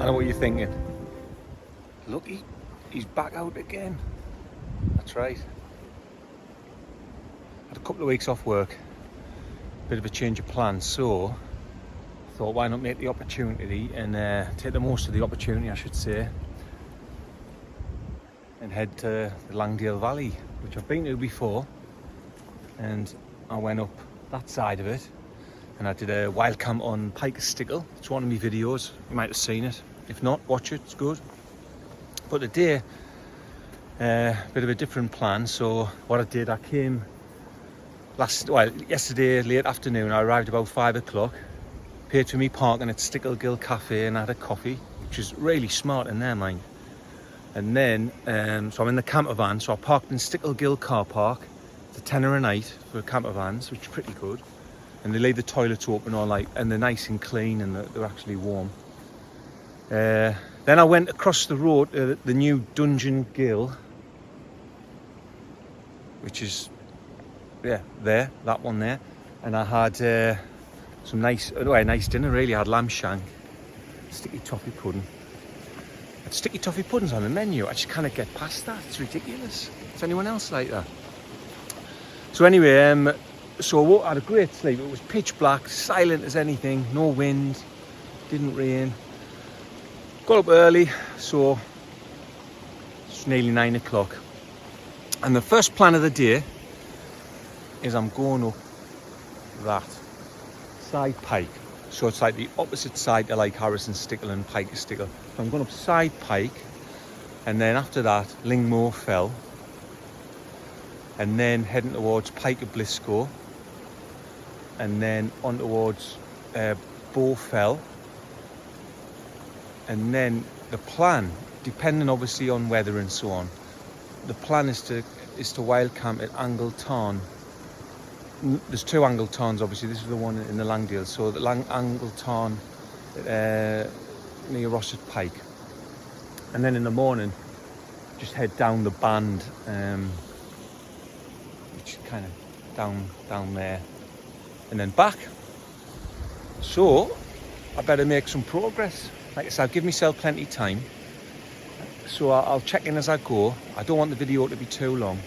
I know what you're thinking. Look, he's back out again. That's right. Had a couple of weeks off work. Bit of a change of plans, so I thought why not make the opportunity and take the most of the opportunity, I should say, and head to the Langdale Valley, which I've been to before. And I went up that side of it and I did a wild camp on Pike of Stickle. It's one of my videos, you might have seen it. If not, watch it, it's good. But today, bit of a different plan. So what I did, I came yesterday late afternoon. I arrived about 5 o'clock, paid for me parking at Stickle Ghyll cafe and had a coffee, which is really smart in their mind. And then, so I'm in the camper van, so I parked in Stickle Ghyll car park. It's a tenner a night for camper vans, which is pretty good. And they leave the toilets open all night, and they're nice and clean, and they're actually warm. Then I went across the road to the new Dungeon Ghyll, which is, yeah, there, that one there. And I had some nice dinner really. I had lamb shank, sticky toffee pudding. I had sticky toffee puddings on the menu. I just can't get past that. It's ridiculous. Is anyone else like that? So anyway, so I had a great sleep. It was pitch black, silent as anything, no wind, didn't rain. Got up early, so it's nearly 9 o'clock. And the first plan of the day is I'm going up that Side Pike. So it's like the opposite side to like Harrison Stickle and Pike of Stickle. So I'm going up Side Pike, and then after that, Lingmoor Fell. And then heading towards Pike of Blisco, and then on towards Bowfell. And then the plan, depending obviously on weather and so on, the plan is to wild camp at Angle Tarn. There's 2 Angle Tarns, obviously. This is the one in the Langdale. So the Angle Tarn near Rossett Pike. And then in the morning, just head down the band, which is kind of down there, and then back. So I better make some progress. Like I said, I'll give myself plenty of time. So I'll check in as I go. I don't want the video to be too long.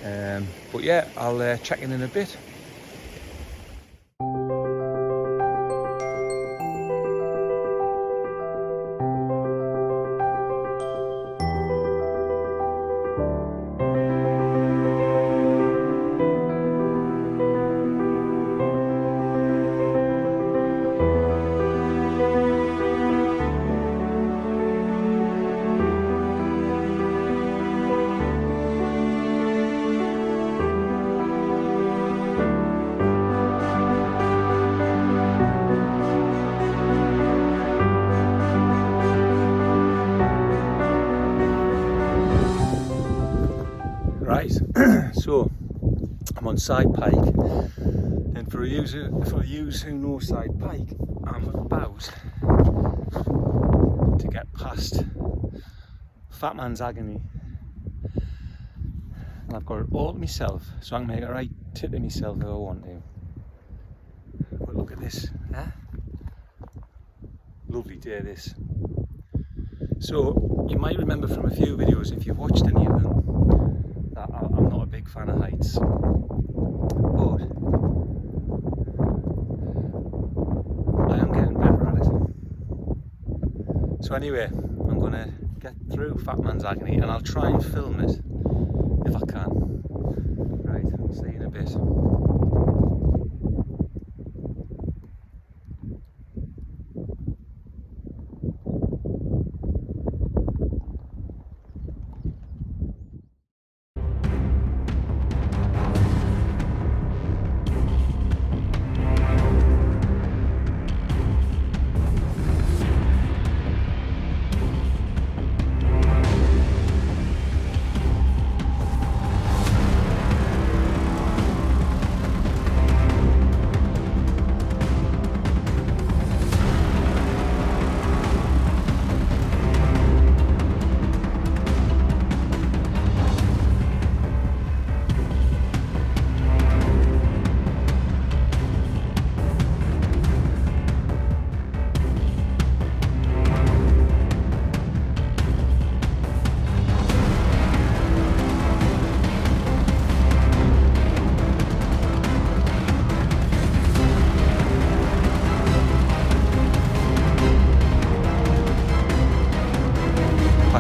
But yeah, I'll check in a bit. Right, so I'm on Side Pike, and for you who know Side Pike, I'm about to get past Fat Man's Agony, and I've got it all to myself, so I can make a right tit of myself if I want to. But look at this, huh? Lovely day this. So you might remember from a few videos, if you've watched any of them, that I'm not a big fan of heights, but I am getting better at it. So anyway, I'm going to get through Fat Man's Agony, and I'll try and film it if I can. Right, I'll see you in a bit.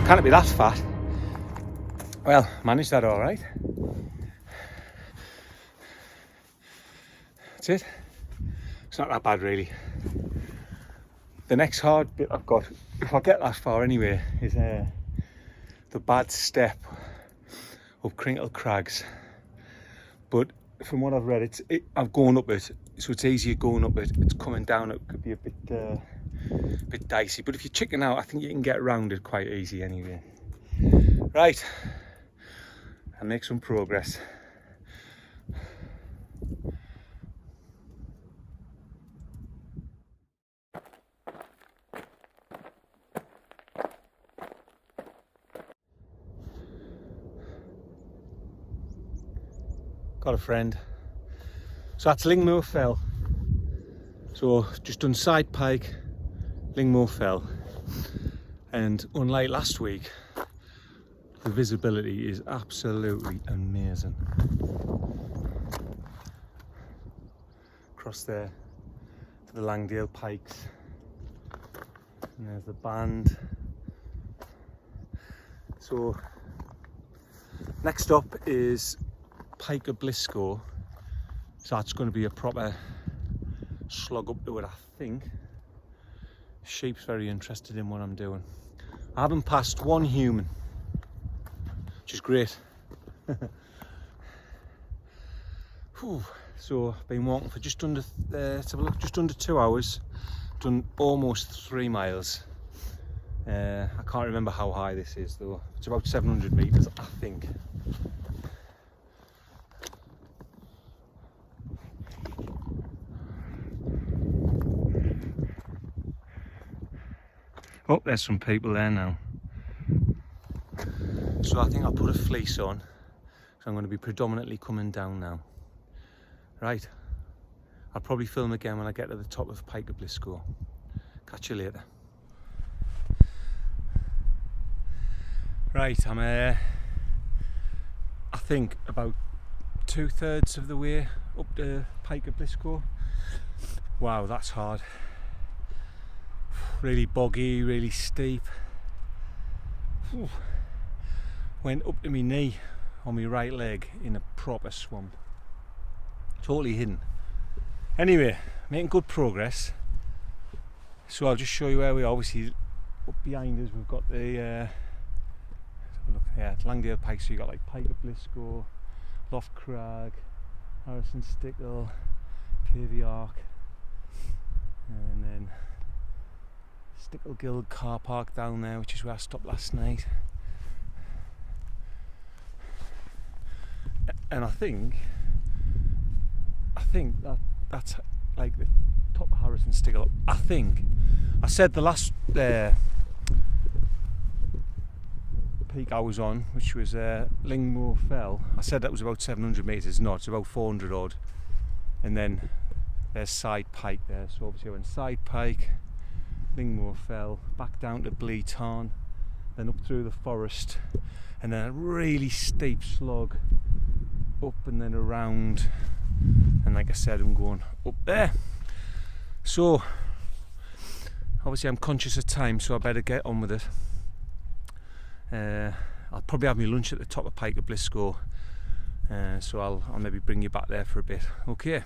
Can't be that fat. Well, managed that all right. That's it. It's not that bad really. The next hard bit I've got, if I get that far anyway, is the bad step up Crinkle Crags. But from what I've read, I've gone up it, so it's easier going up it. It's coming down, it could be a bit dicey. But if you chicken out, I think you can get around it quite easy anyway. Right, I'll make some progress. Got a friend. So that's Lingmoor Fell. So just done Side Pike, Lingmoor Fell. And unlike last week, the visibility is absolutely amazing. Across there to the Langdale Pikes. And there's the band. So next up is Pike of Blisco, so that's going to be a proper slog up to it, I think. Sheep's very interested in what I'm doing. I haven't passed one human, which is great. So I've been walking for just under, let's have a look, just under 2 hours, done almost 3 miles. I can't remember how high this is though. It's about 700 meters, I think. Oh, there's some people there now. So I think I'll put a fleece on. So I'm going to be predominantly coming down now. Right. I'll probably film again when I get to the top of Pike of Blisco. Catch you later. Right, I'm I think about 2/3 of the way up to Pike of Blisco. Wow, that's hard. Really boggy, really steep. Went up to my knee on my right leg in a proper swamp. Totally hidden. Anyway, making good progress. So I'll just show you where we are. Obviously, up behind us we've got the look, yeah, it's Langdale Pike. So you got like Pike of Blisco, Loft Crag, Harrison Stickle, Pavey Arc, and then Stickle Ghyll car park down there, which is where I stopped last night. And I think that's like the top of Harrison Stickle. I think I said the last peak I was on, which was Lingmoor Fell, I said that was about 700 metres. No, it's about 400 odd. And then there's Side Pike there. So obviously I went Side Pike, Lingmoor Fell, back down to Blea Tarn, then up through the forest, and then a really steep slog up and then around. And like I said, I'm going up there. So obviously I'm conscious of time, so I better get on with it. I'll probably have my lunch at the top of Pike of Blisco, so I'll maybe bring you back there for a bit. Okay.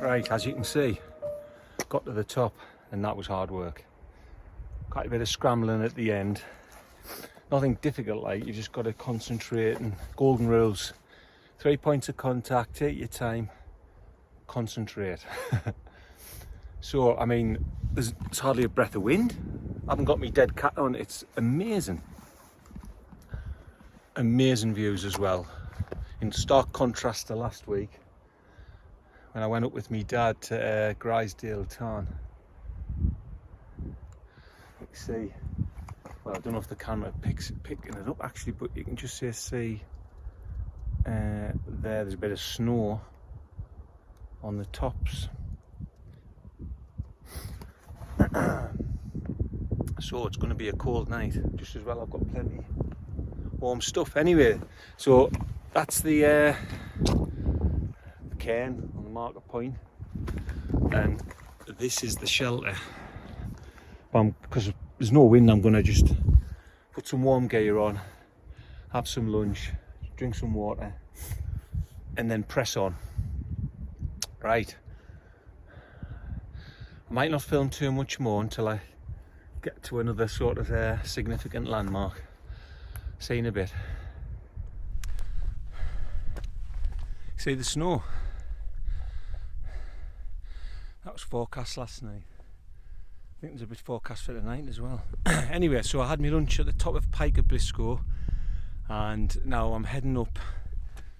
Right, as you can see, got to the top and that was hard work. Quite a bit of scrambling at the end. Nothing difficult, like, you just got to concentrate, and golden rules. 3 points of contact, take your time, concentrate. So, I mean, there's hardly a breath of wind. I haven't got me dead cat on, it's amazing. amazing views as well, in stark contrast to last week when I went up with me dad to Langdale Tarn. You see, well, I don't know if the camera picking it up actually, but you can just see there's a bit of snow on the tops. So it's going to be a cold night. Just as well I've got plenty warm stuff. Anyway, so that's the cairn on the marker point, and this is the shelter. Because there's no wind, I'm going to just put some warm gear on, have some lunch, drink some water, and then press on. Right, I might not film too much more until I get to another sort of significant landmark. See you in a bit. See the snow? That was forecast last night. I think there's a bit forecast for tonight as well. Anyway, so I had my lunch at the top of Pike of Blisco, and now I'm heading up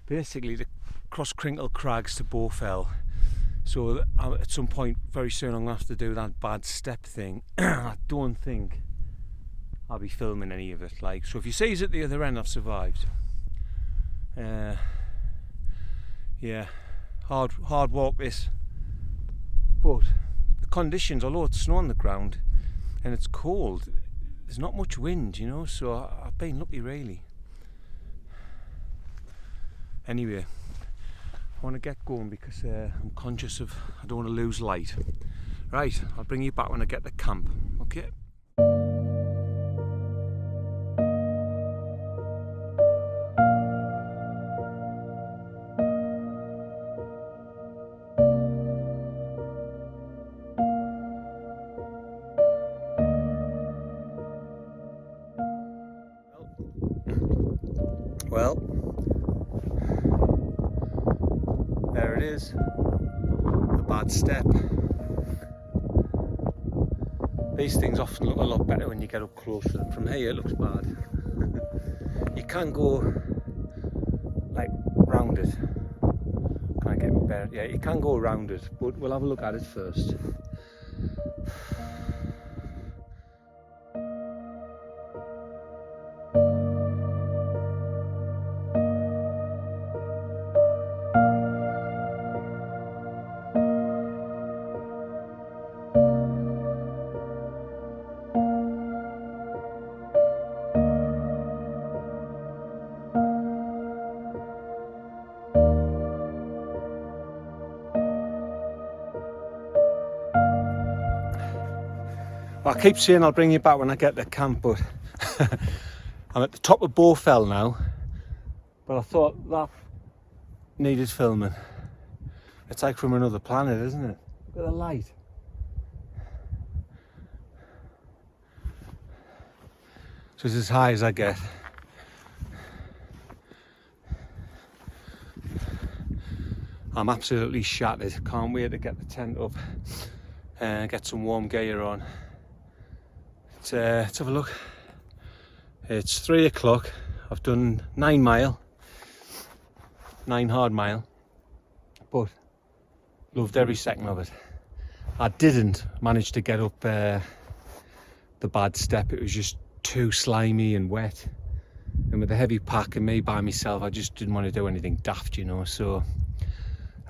basically to cross Crinkle Crags to Bowfell. So at some point very soon I'm going to have to do that bad step thing. I don't think I'll be filming any of it. So if you see us at the other end, I've survived. Yeah, hard walk this, but the conditions, although it's snow on the ground and it's cold, there's not much wind, you know, so I've been lucky really. Anyway, I want to get going because I'm conscious of I don't want to lose light. Right, I'll bring you back when I get to camp, okay? Well, there it is, the bad step. These things often look a lot better when you get up closer. From here it looks bad. You can go like round it. Can I get me better? Yeah, you can go around it, but we'll have a look at it first. Well, I keep saying I'll bring you back when I get to camp, but I'm at the top of Bowfell now, but I thought that needed filming. It's like from another planet, isn't it? Look at the light. So it's as high as I get. I'm absolutely shattered. Can't wait to get the tent up and get some warm gear on. Let's have a look. It's 3 o'clock. I've done 9 mile, 9 hard mile, but loved every second of it. I didn't manage to get up the bad step. It was just too slimy and wet, and with the heavy pack and me by myself, I just didn't want to do anything daft, you know, so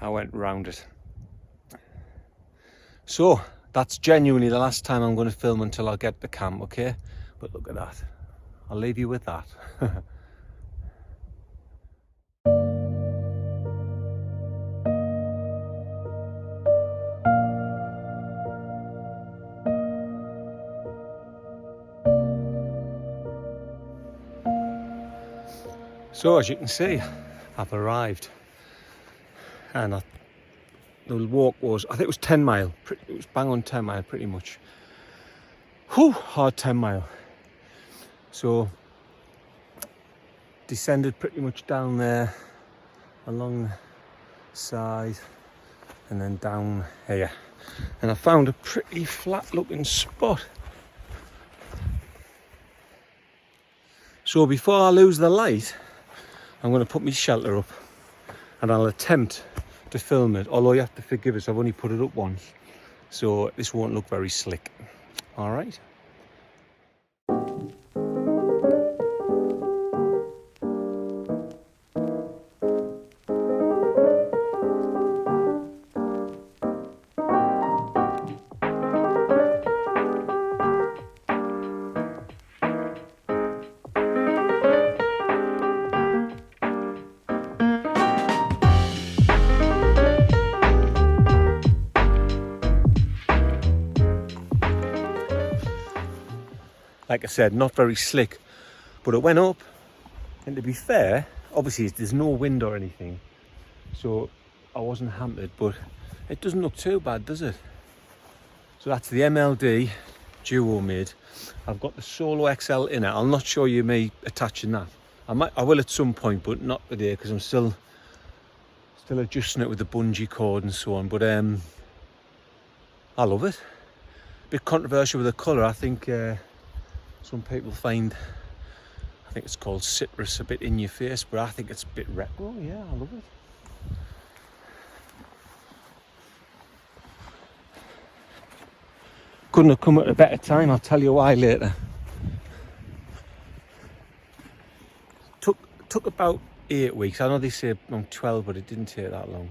I went round it. So that's genuinely the last time I'm going to film until I get to camp, okay? But look at that. I'll leave you with that. So as you can see, I've arrived, and the walk was, I think it was 10 mile, it was bang on 10 mile pretty much. Whew, hard 10 mile. So descended pretty much down there along the side and then down here, and I found a pretty flat looking spot. So before I lose the light, I'm going to put my shelter up and I'll attempt to film it, although you have to forgive us, I've only put it up once, so this won't look very slick. All right. Like I said, not very slick, but it went up, and to be fair, obviously there's no wind or anything, so I wasn't hampered, but it doesn't look too bad, does it? So that's the MLD Duomid. I've got the Solo XL in it. I'll not show you me attaching that. I will at some point, but not today because I'm still adjusting it with the bungee cord and so on. But I love it. Bit controversial with the colour. I think some people find, I think it's called citrus, a bit in your face, but I think it's a bit retro. Yeah, I love it. Couldn't have come at a better time, I'll tell you why later. Took about 8 weeks. I know they say around 12, but it didn't take that long.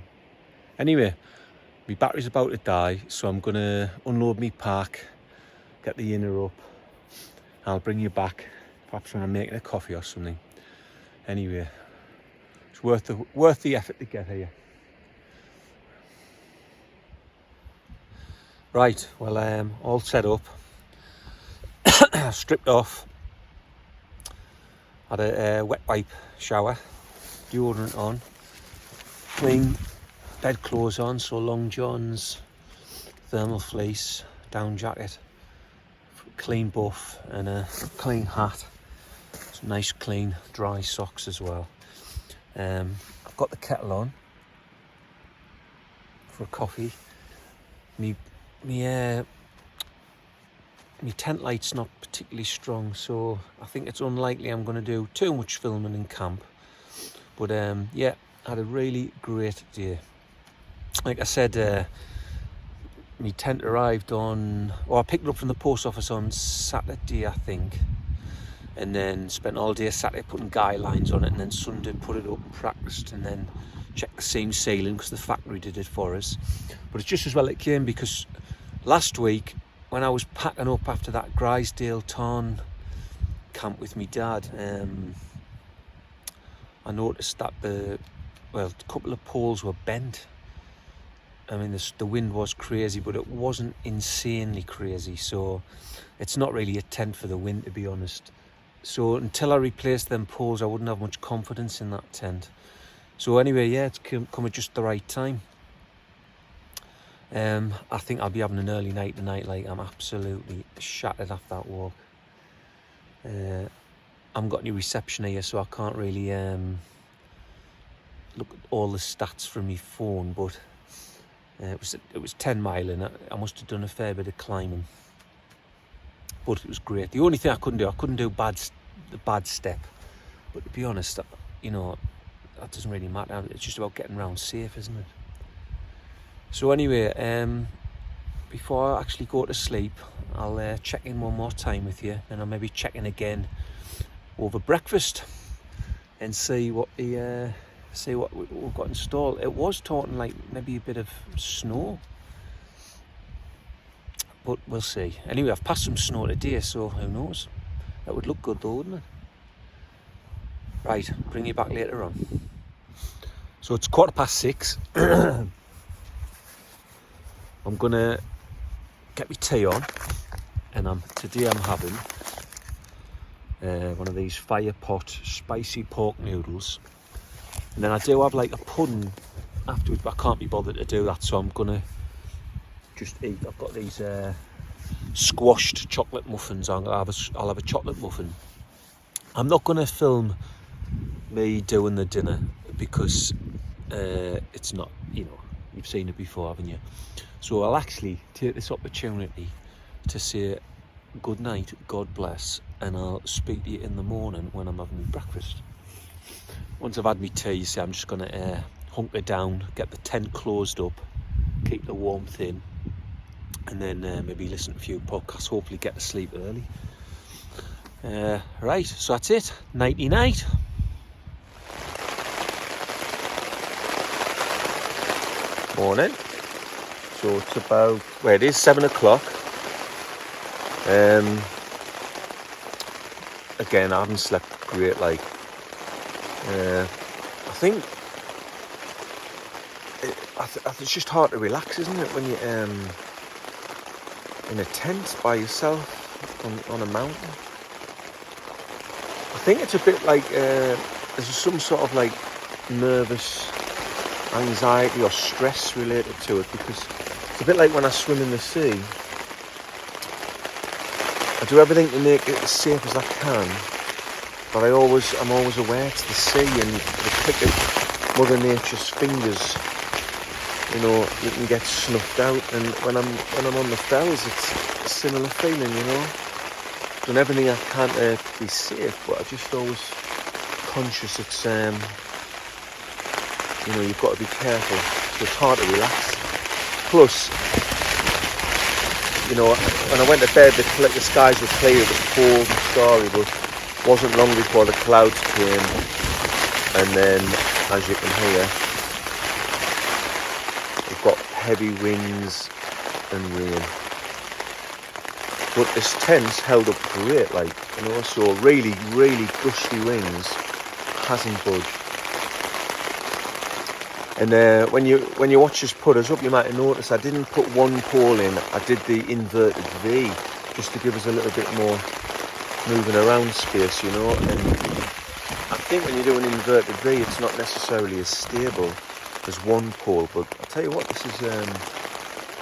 Anyway, my battery's about to die, so I'm gonna unload my pack, get the inner up. I'll bring you back, perhaps when I'm making a coffee or something. Anyway, it's worth the effort to get here. Right, well, all set up, stripped off, had a wet wipe shower, deodorant on, clean bed clothes on, so long johns, thermal fleece, down jacket, clean buff and a clean hat, some nice clean dry socks as well. I've got the kettle on for a coffee. My tent light's not particularly strong, so I think it's unlikely I'm going to do too much filming in camp. But yeah, I had a really great day. Like I said, my tent arrived on, I picked it up from the post office on Saturday, I think, and then spent all day Saturday putting guy lines on it, and then Sunday put it up and practiced, and then checked the seam sealing because the factory did it for us. But it's just as well it came, because last week when I was packing up after that Langdale Tarn camp with my dad, I noticed that a couple of poles were bent. I mean, the wind was crazy, but it wasn't insanely crazy, so it's not really a tent for the wind, to be honest. So until I replaced them poles, I wouldn't have much confidence in that tent. So anyway, yeah, it's come at just the right time. I think I'll be having an early night tonight. Like, I'm absolutely shattered after that walk. I haven't got any reception here, so I can't really look at all the stats from my phone, but it was 10 mile and I must have done a fair bit of climbing, but it was great. The only thing I couldn't do the bad step, but to be honest, you know, that doesn't really matter. It's just about getting around safe, isn't it? So anyway, before I actually go to sleep, I'll check in one more time with you, and I'll maybe check in again over breakfast and see what we've got installed. It was talking like maybe a bit of snow, but we'll see. Anyway, I've passed some snow today, so who knows? That would look good though, wouldn't it? Right, bring you back later on. So it's 6:15. I'm gonna get my tea on, and today I'm having one of these fire pot spicy pork noodles. And then I do have like a pudding afterwards, but I can't be bothered to do that, so I'm gonna just eat. I've got these squashed chocolate muffins. I'll have a chocolate muffin. I'm not gonna film me doing the dinner because it's not, you know, you've seen it before, haven't you? So I'll actually take this opportunity to say good night, God bless, and I'll speak to you in the morning when I'm having my breakfast. Once I've had my tea, you see, I'm just going to hunker down, get the tent closed up, keep the warmth in, and then maybe listen to a few podcasts, hopefully get to sleep early. Right, so that's it. Nighty night. Morning. So it's about, well, it is 7 o'clock. Again, I haven't slept great, like. I think it's just hard to relax, isn't it, when you're in a tent by yourself on a mountain. I think it's a bit like there's some sort of like nervous anxiety or stress related to it, because it's a bit like when I swim in the sea. I do everything to make it as safe as I can, but I'm always aware it's the sea and the click of Mother Nature's fingers. You know, you can get snuffed out, and when I'm on the fells, it's a similar feeling. You know, done everything I can to be safe, but I just always conscious it's you know, you've got to be careful, so it's hard to relax. Plus, you know, when I went to bed, the skies were clear, it was cold and starry, but it wasn't long before the clouds came, and then, as you can hear, we've got heavy winds and rain. But this tent's held up great, like, you know, so really, really gusty winds, hasn't budged. And when you watch us put us up, you might have noticed I didn't put one pole in. I did the inverted V, just to give us a little bit more moving around space, you know. And I think when you do an inverted V, it's not necessarily as stable as one pole. But I'll tell you what, this is,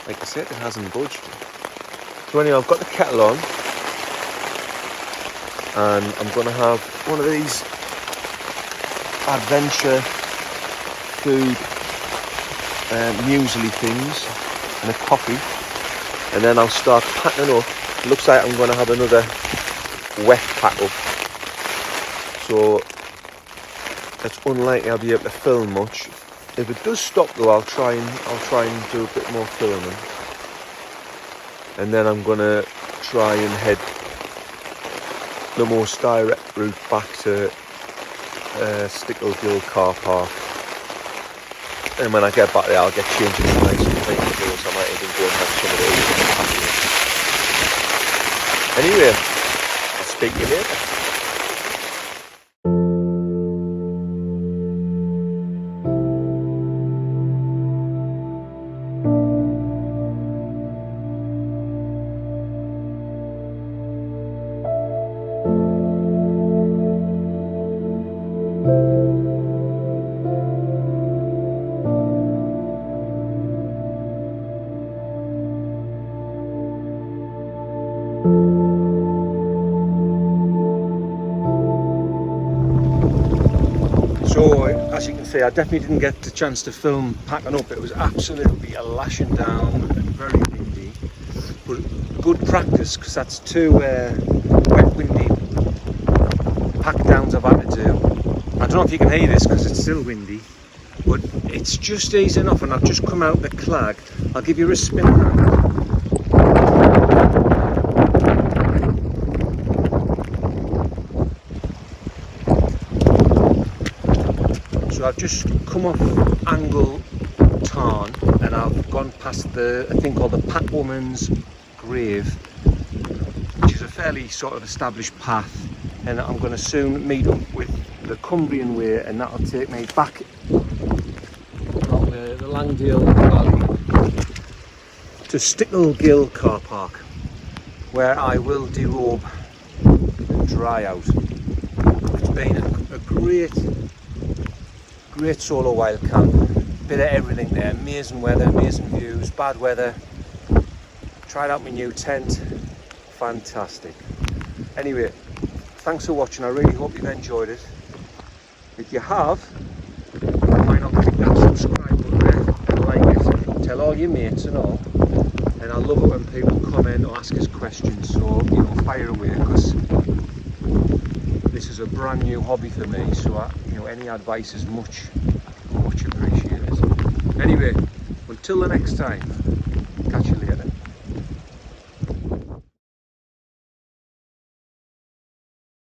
like I said, it hasn't budged. So anyway, I've got the kettle on, and I'm going to have one of these adventure food muesli things and a coffee, and then I'll start packing up. It looks like I'm going to have another wet pack up, so it's unlikely I'll be able to film much. If it does stop though, I'll try and do a bit more filming, and then I'm going to try and head the most direct route back to Stickle Ghyll car park. And when I get back there, I'll get changed into nice and clean clothes. I might even go and have some of those. Anyway, I'll speak to you later. So, as you can see, I definitely didn't get the chance to film packing up. It was absolutely a lashing down and very windy. But good practice, because that's two wet, windy pack downs I've had to do. I don't know if you can hear this because it's still windy, but it's just easy enough, and I've just come out the clag. I'll give you a spin around. I've just come off Angle Tarn, and I've gone past a thing called the Pat Woman's Grave, which is a fairly sort of established path, and I'm going to soon meet up with the Cumbrian Way, and that'll take me back along the Langdale Valley to Stickle Ghyll car park, where I will derobe and dry out. It's been a great solo wild camp, bit of everything there, amazing weather, amazing views, bad weather, tried out my new tent, fantastic. Anyway, thanks for watching. I really hope you've enjoyed it. If you have, why not click that subscribe button there and like it, tell all your mates and all, and I love it when people comment or ask us questions, so you know, fire away, because this is a brand new hobby for me, so you know, any advice is much appreciated. Anyway, until the next time, catch you later.